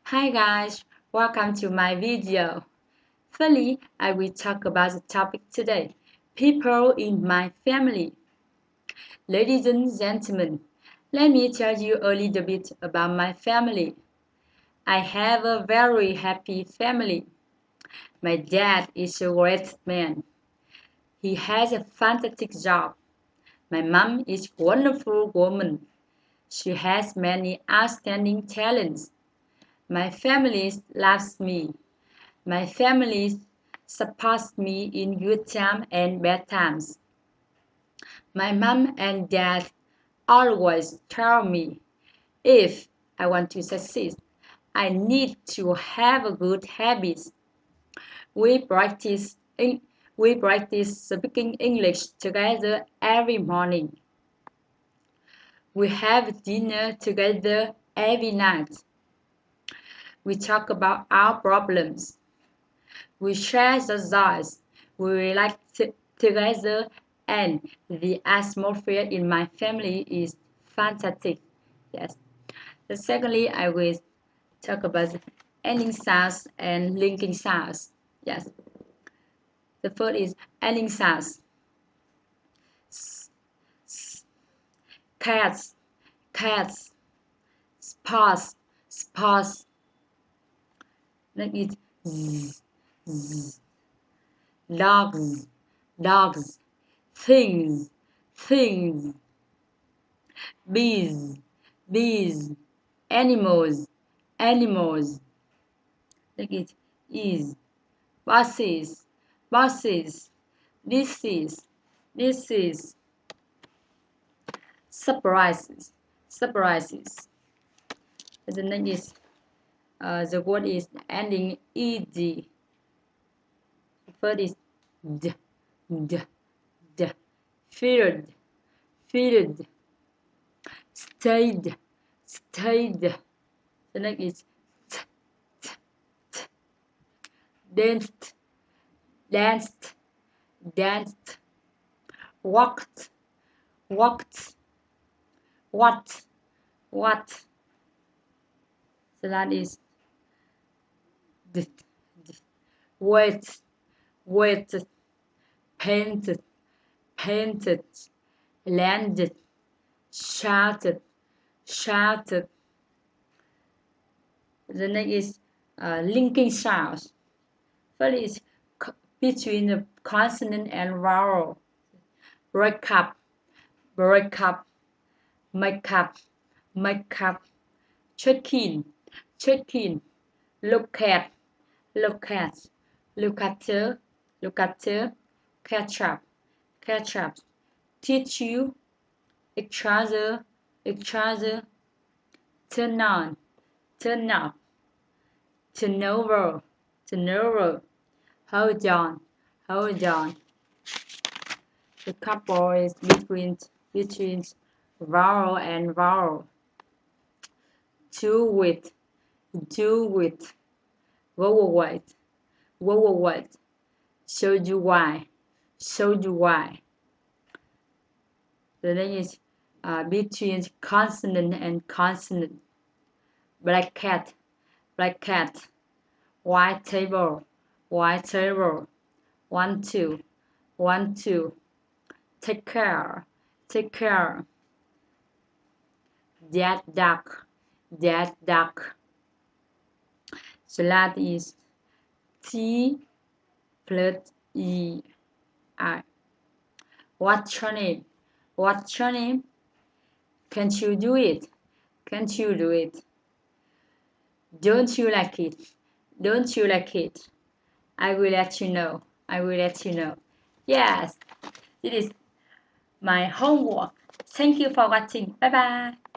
Hi guys, welcome to my video. Firstly, I will talk about the topic today, people in my family. Ladies and gentlemen, let me tell you a little bit about my family. I have a very happy family. My dad is a great man. He has a fantastic job. My mom is a wonderful woman. She has many outstanding talents. My family loves me. My family supports me in good times and bad times. My mom and dad always tell me if I want to succeed, I need to have a good habits. We practice we practice speaking English together every morning. We have dinner together every night. We talk about our problems. We share the joys. We relax together, and the atmosphere in my family is fantastic. Yes. Secondly, I will talk about ending sounds and linking sounds. Yes. The first is ending sounds. Cats, cats, spas, spas. Next is zzz, zzz. Dogs, dogs, things, things. Bees, bees. Animals, animals. Next is buses, buses. This is surprises, surprises. The next is the word is ending ed. First is d, d, d. Feared, feared. Stayed, stayed. The next is t, t, t. Danced, danced, danced. Walked, walked. What, what. So that is d, d. Wait, wait. Painted, painted. Landed, shouted, shouted. The next is linking sounds. First is between the consonant and vowel. Break up, break up. Make up, make up. Check in, check in. Look at, look at. Look at her, look at her. Catch up, catch up. Teach you, each other, each other. Turn on, turn up. Turn over, turn over. Hold on, hold on. The couple is between vowel and vowel. Do with, do with. Vowel word, vowel word. Show you why, show you why. The next is between consonant and consonant. Black cat, black cat. White table, white table. 1, 2, 1, 2. Take care, take care. That duck, that duck. So that is T plus E I. What's your name? What's your name? Can't you do it? Can't you do it? Don't you like it? Don't you like it? I will let you know. I will let you know. Yes, it is my homework. Thank you for watching. Bye bye.